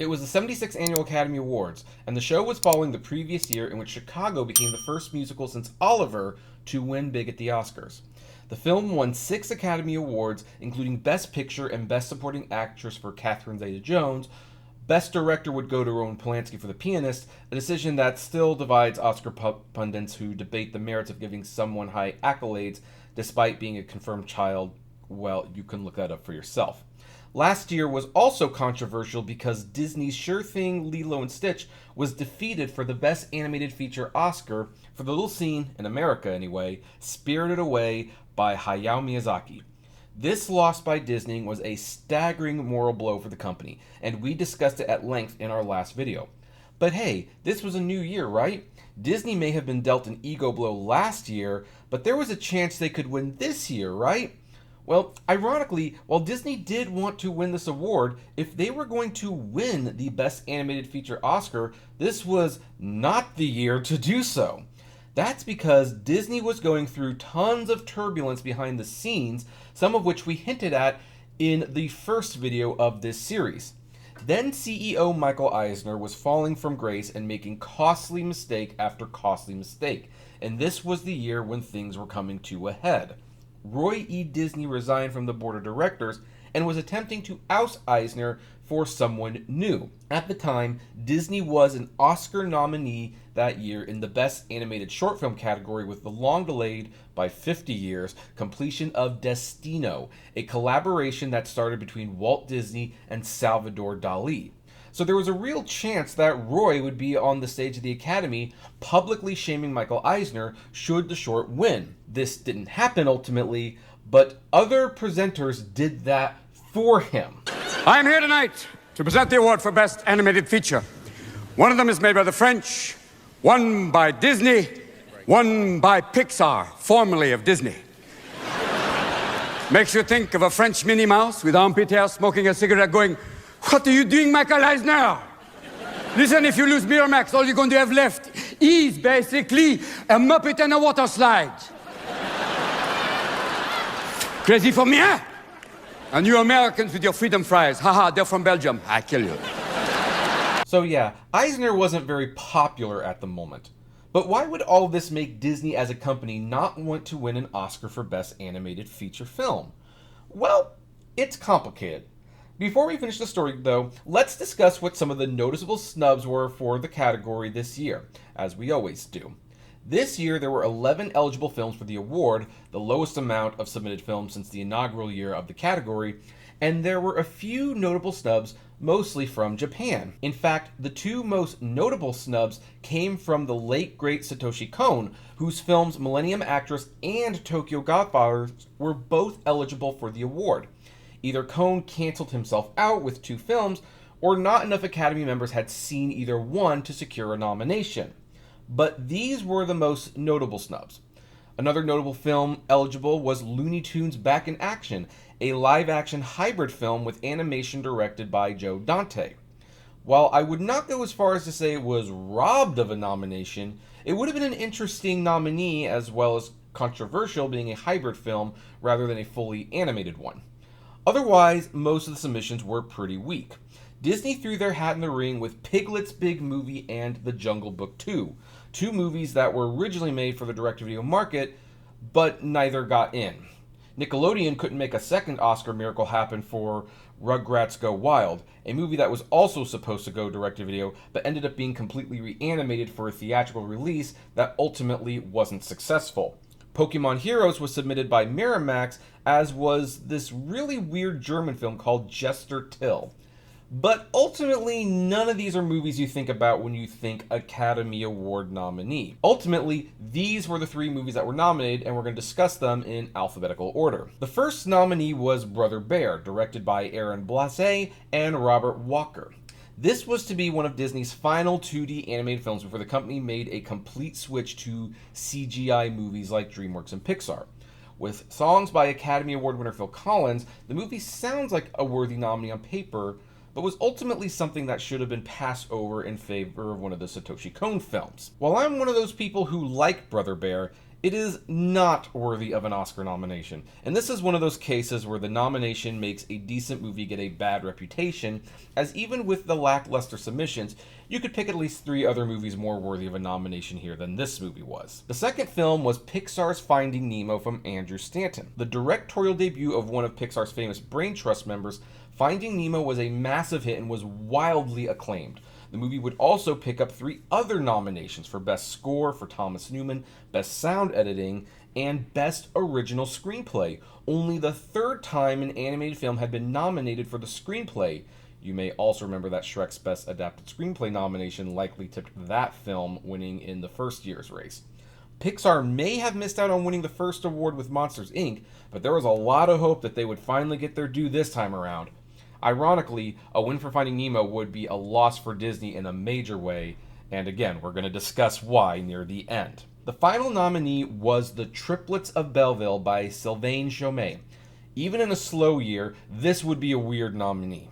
It was the 76th Annual Academy Awards, and the show was following the previous year in which Chicago became the first musical since Oliver to win big at the Oscars. The film won 6 Academy Awards, including Best Picture and Best Supporting Actress for Catherine Zeta-Jones. Best Director would go to Roman Polanski for The Pianist, a decision that still divides Oscar pundits who debate the merits of giving someone high accolades despite being a confirmed child. Well, you can look that up for yourself. Last year was also controversial because Disney's sure thing Lilo and Stitch was defeated for the Best Animated Feature Oscar for the little scene, in America anyway, Spirited Away by Hayao Miyazaki. This loss by Disney was a staggering moral blow for the company, and we discussed it at length in our last video. But hey, this was a new year, right? Disney may have been dealt an ego blow last year, but there was a chance they could win this year, right? Well, ironically, while Disney did want to win this award, if they were going to win the Best Animated Feature Oscar, this was not the year to do so. That's because Disney was going through tons of turbulence behind the scenes, some of which we hinted at in the first video of this series. Then CEO Michael Eisner was falling from grace and making costly mistake after costly mistake, and this was the year when things were coming to a head. Roy E. Disney resigned from the board of directors and was attempting to oust Eisner for someone new. At the time, Disney was an Oscar nominee that year in the Best Animated Short Film category with the long-delayed, by 50 years, completion of Destino, a collaboration that started between Walt Disney and Salvador Dali. So there was a real chance that Roy would be on the stage of the Academy publicly shaming Michael Eisner should the short win. This didn't happen ultimately, but other presenters did that for him. I'm here tonight to present the award for Best Animated Feature. One of them is made by the French, one by Disney, one by Pixar, formerly of Disney. Makes you think of a French Minnie Mouse with armpit hair smoking a cigarette going, "What are you doing, Michael Eisner? Listen, if you lose Miramax, all you're going to have left is basically a Muppet and a water slide. Crazy for me, huh? And you Americans with your freedom fries. Haha, they're from Belgium. I kill you." So yeah, Eisner wasn't very popular at the moment. But why would all this make Disney as a company not want to win an Oscar for Best Animated Feature Film? Well, it's complicated. Before we finish the story, though, let's discuss what some of the noticeable snubs were for the category this year, as we always do. This year, there were 11 eligible films for the award, the lowest amount of submitted films since the inaugural year of the category, and there were a few notable snubs, mostly from Japan. In fact, the two most notable snubs came from the late great Satoshi Kon, whose films Millennium Actress and Tokyo Godfathers were both eligible for the award. Either Kon canceled himself out with 2 films, or not enough Academy members had seen either one to secure a nomination. But these were the most notable snubs. Another notable film eligible was Looney Tunes Back in Action, a live-action hybrid film with animation directed by Joe Dante. While I would not go as far as to say it was robbed of a nomination, it would have been an interesting nominee as well as controversial being a hybrid film rather than a fully animated one. Otherwise, most of the submissions were pretty weak. Disney threw their hat in the ring with Piglet's Big Movie and The Jungle Book 2, 2 movies that were originally made for the direct-to-video market, but neither got in. Nickelodeon couldn't make a second Oscar miracle happen for Rugrats Go Wild, a movie that was also supposed to go direct-to-video, but ended up being completely reanimated for a theatrical release that ultimately wasn't successful. Pokemon Heroes was submitted by Miramax, as was this really weird German film called Jester Till. But ultimately, none of these are movies you think about when you think Academy Award nominee. Ultimately, these were the 3 movies that were nominated, and we're going to discuss them in alphabetical order. The first nominee was Brother Bear, directed by Aaron Blase and Robert Walker. This was to be one of Disney's final 2D animated films before the company made a complete switch to CGI movies like DreamWorks and Pixar. With songs by Academy Award winner Phil Collins, the movie sounds like a worthy nominee on paper, but was ultimately something that should have been passed over in favor of one of the Satoshi Kon films. While I'm one of those people who like Brother Bear, It is not worthy of an Oscar nomination, and this is one of those cases where the nomination makes a decent movie get a bad reputation, as even with the lackluster submissions, you could pick at least 3 other movies more worthy of a nomination here than this movie was. The second film was Pixar's Finding Nemo from Andrew Stanton. The directorial debut of one of Pixar's famous Brain Trust members, Finding Nemo was a massive hit and was wildly acclaimed. The movie would also pick up 3 other nominations for Best Score for Thomas Newman, Best Sound Editing, and Best Original Screenplay, only the 3rd time an animated film had been nominated for the screenplay. You may also remember that Shrek's Best Adapted Screenplay nomination likely tipped that film, winning in the first year's race. Pixar may have missed out on winning the first award with Monsters, Inc., but there was a lot of hope that they would finally get their due this time around. Ironically, a win for Finding Nemo would be a loss for Disney in a major way, and again, we're going to discuss why near the end. The final nominee was The Triplets of Belleville by Sylvain Chomet. Even in a slow year, this would be a weird nominee.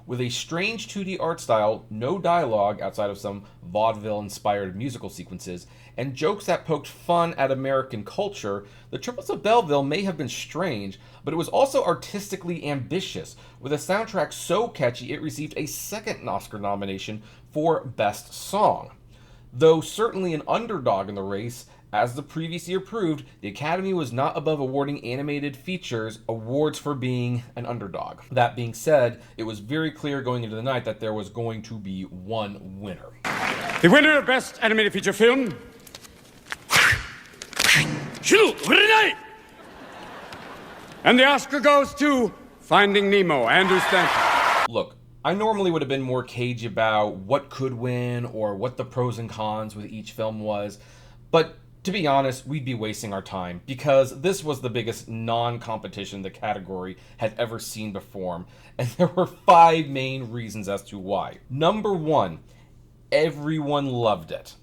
With a strange 2D art style, no dialogue outside of some vaudeville-inspired musical sequences, and jokes that poked fun at American culture, The Triplets of Belleville may have been strange, but it was also artistically ambitious, with a soundtrack so catchy it received a second Oscar nomination for Best Song. Though certainly an underdog in the race, as the previous year proved, the Academy was not above awarding animated features awards for being an underdog. That being said, it was very clear going into the night that there was going to be one winner. The winner of Best Animated Feature Film... And the Oscar goes to Finding Nemo, Andrew Stanton. Look, I normally would have been more cagey about what could win or what the pros and cons with each film was, but to be honest, we'd be wasting our time because this was the biggest non-competition the category had ever seen before, and there were 5 main reasons as to why. Number 1, everyone loved it.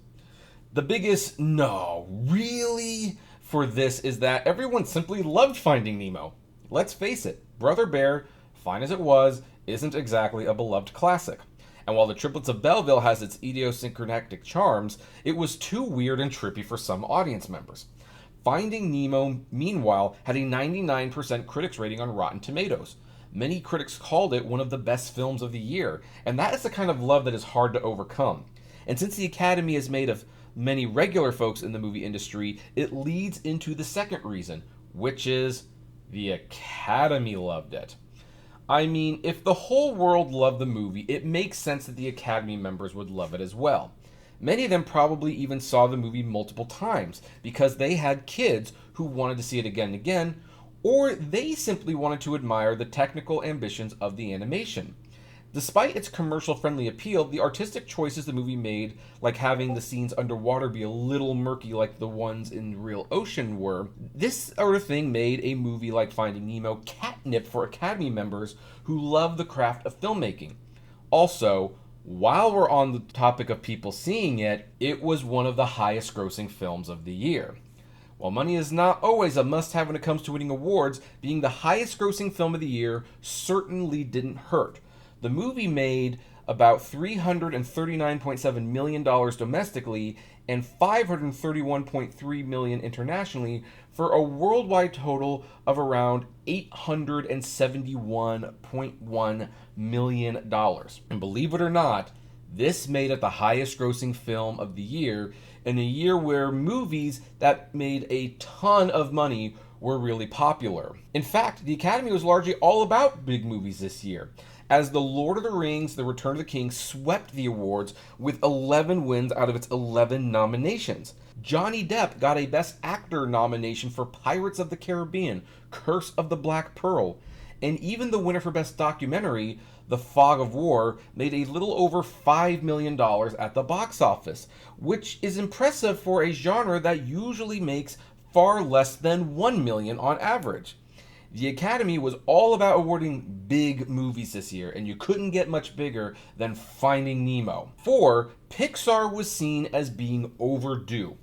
The biggest no, really, for this is that everyone simply loved Finding Nemo. Let's face it, Brother Bear, fine as it was, isn't exactly a beloved classic. And while The Triplets of Belleville has its idiosyncratic charms, it was too weird and trippy for some audience members. Finding Nemo, meanwhile, had a 99% critics rating on Rotten Tomatoes. Many critics called it one of the best films of the year, and that is the kind of love that is hard to overcome. And since the Academy is made of many regular folks in the movie industry, it leads into the second reason, which is the Academy loved it. I mean, if the whole world loved the movie, it makes sense that the Academy members would love it as well. Many of them probably even saw the movie multiple times because they had kids who wanted to see it again and again, or they simply wanted to admire the technical ambitions of the animation. Despite its commercial-friendly appeal, the artistic choices the movie made, like having the scenes underwater be a little murky like the ones in the real ocean were, this sort of thing made a movie like Finding Nemo catnip for Academy members who love the craft of filmmaking. Also, while we're on the topic of people seeing it, it was one of the highest-grossing films of the year. While money is not always a must-have when it comes to winning awards, being the highest-grossing film of the year certainly didn't hurt. The movie made about $339.7 million domestically and $531.3 million internationally for a worldwide total of around $871.1 million. And believe it or not, this made it the highest grossing film of the year in a year where movies that made a ton of money were really popular. In fact, the Academy was largely all about big movies this year, as The Lord of the Rings, The Return of the King swept the awards with 11 wins out of its 11 nominations. Johnny Depp got a Best Actor nomination for Pirates of the Caribbean, Curse of the Black Pearl, and even the winner for Best Documentary, The Fog of War, made a little over $5 million at the box office, which is impressive for a genre that usually makes far less than $1 million on average. The Academy was all about awarding big movies this year, and you couldn't get much bigger than Finding Nemo. For Pixar was seen as being overdue.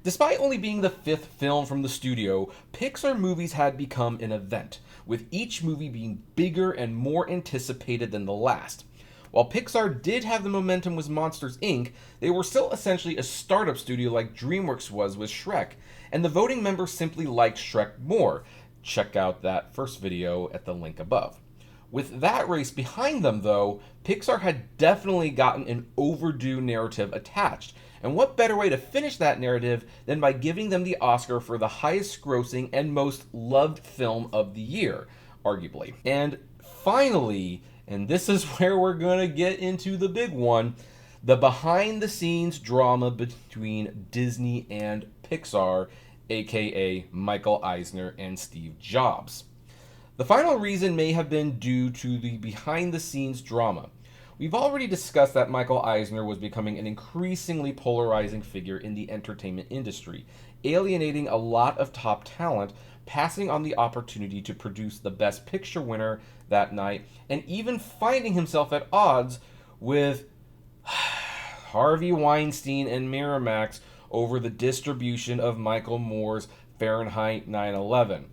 Despite only being the 5th film from the studio, Pixar movies had become an event, with each movie being bigger and more anticipated than the last. While Pixar did have the momentum with Monsters, Inc., they were still essentially a startup studio like DreamWorks was with Shrek, and the voting members simply liked Shrek more. Check out that first video at the link above. With that race behind them, though, Pixar had definitely gotten an overdue narrative attached. And what better way to finish that narrative than by giving them the Oscar for the highest grossing and most loved film of the year, arguably. And finally, and this is where we're going to get into the big one, the behind-the-scenes drama between Disney and Pixar, aka Michael Eisner and Steve Jobs. The final reason may have been due to the behind-the-scenes drama. We've already discussed that Michael Eisner was becoming an increasingly polarizing figure in the entertainment industry, alienating a lot of top talent, passing on the opportunity to produce the Best Picture winner that night, and even finding himself at odds with Harvey Weinstein and Miramax over the distribution of Michael Moore's Fahrenheit 9/11.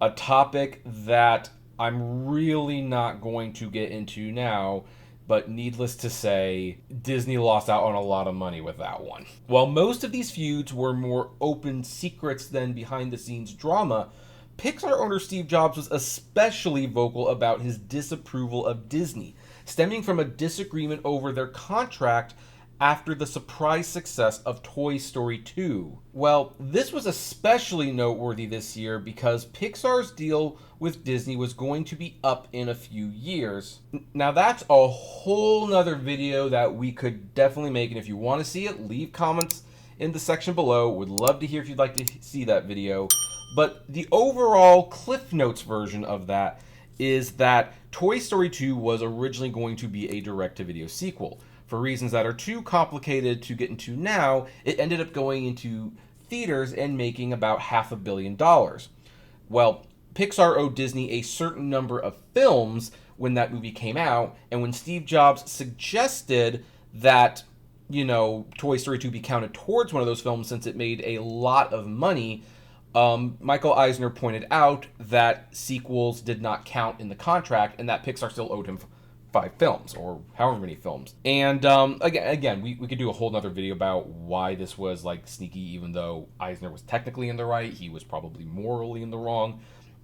A topic that I'm really not going to get into now, but needless to say, Disney lost out on a lot of money with that one. While most of these feuds were more open secrets than behind-the-scenes drama, Pixar owner Steve Jobs was especially vocal about his disapproval of Disney, stemming from a disagreement over their contract after the surprise success of Toy Story 2. Well, this was especially noteworthy this year because Pixar's deal with Disney was going to be up in a few years. Now that's a whole nother video that we could definitely make, and if you want to see it, leave comments in the section below. Would love to hear if you'd like to see that video. But the overall Cliff Notes version of that is that Toy Story 2 was originally going to be a direct-to-video sequel. For reasons that are too complicated to get into now, it ended up going into theaters and making about $500 million. Well, Pixar owed Disney a certain number of films when that movie came out, and when Steve Jobs suggested that, Toy Story 2 be counted towards one of those films since it made a lot of money, Michael Eisner pointed out that sequels did not count in the contract and that Pixar still owed him 5 films, or however many films. And again, we could do a whole nother video about why this was sneaky, even though Eisner was technically in the right, he was probably morally in the wrong.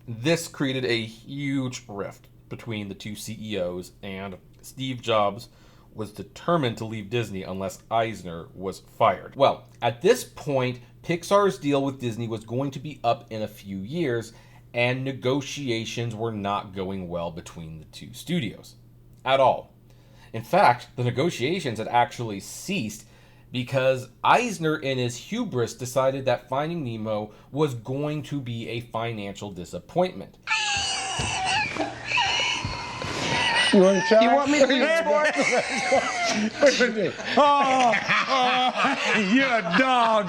This created a huge rift between the two CEOs, and Steve Jobs was determined to leave Disney unless Eisner was fired. Well, at this point, Pixar's deal with Disney was going to be up in a few years, and negotiations were not going well between the two studios. At all. In fact, the negotiations had actually ceased because Eisner, in his hubris, decided that Finding Nemo was going to be a financial disappointment. You want to try? You want me to read more? You're a dog.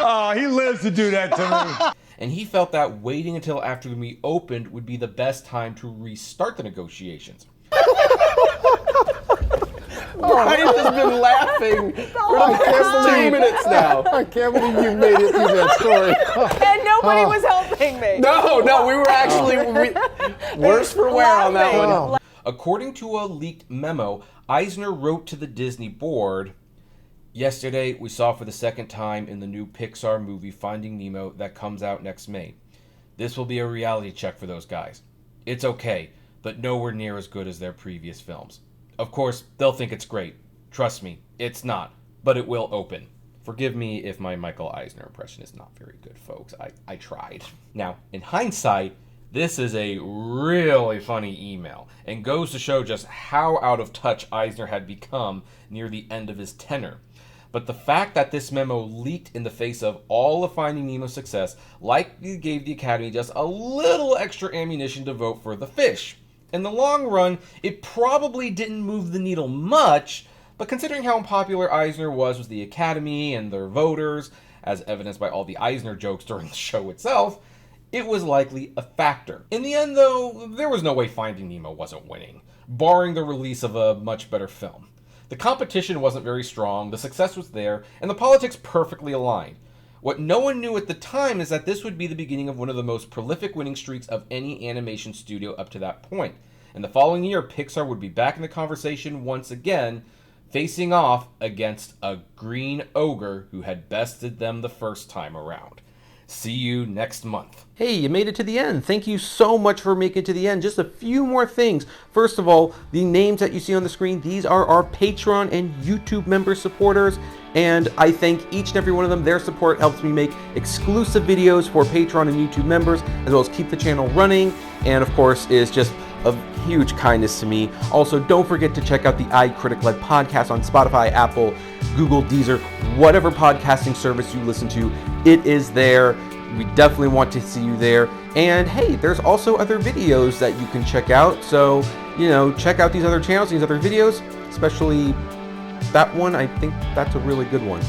Oh, he lives to do that to me. And he felt that waiting until after the movie opened would be the best time to restart the negotiations. Brian has been laughing for 2 minutes now. I can't believe you made it through that story. And nobody was helping me. No, we were actually worse for wear on that one. Oh. According to a leaked memo, Eisner wrote to the Disney board, "Yesterday, we saw for the second time in the new Pixar movie Finding Nemo that comes out next May. This will be a reality check for those guys. It's okay, but nowhere near as good as their previous films. Of course, they'll think it's great. Trust me, it's not, but it will open." Forgive me if my Michael Eisner impression is not very good, folks. I tried. Now, in hindsight, this is a really funny email and goes to show just how out of touch Eisner had become near the end of his tenure. But the fact that this memo leaked in the face of all of Finding Nemo's success likely gave the Academy just a little extra ammunition to vote for The Fish. In the long run, it probably didn't move the needle much, but considering how unpopular Eisner was with the Academy and their voters, as evidenced by all the Eisner jokes during the show itself, it was likely a factor. In the end, though, there was no way Finding Nemo wasn't winning, barring the release of a much better film. The competition wasn't very strong, the success was there, and the politics perfectly aligned. What no one knew at the time is that this would be the beginning of one of the most prolific winning streaks of any animation studio up to that point. and the following year, Pixar would be back in the conversation once again, facing off against a green ogre who had bested them the first time around. See you next month. Hey, you made it to the end. Thank you so much for making it to the end. Just a few more things. First of all, the names that you see on the screen, these are our Patreon and YouTube member supporters. And I thank each and every one of them. Their support helps me make exclusive videos for Patreon and YouTube members, as well as keep the channel running. And of course, is just of huge kindness to me. Also, don't forget to check out the iCritic-led podcast on Spotify, Apple, Google, Deezer, whatever podcasting service you listen to, it is there. We definitely want to see you there. And hey, there's also other videos that you can check out. So, check out these other channels, these other videos, especially that one. I think that's a really good one.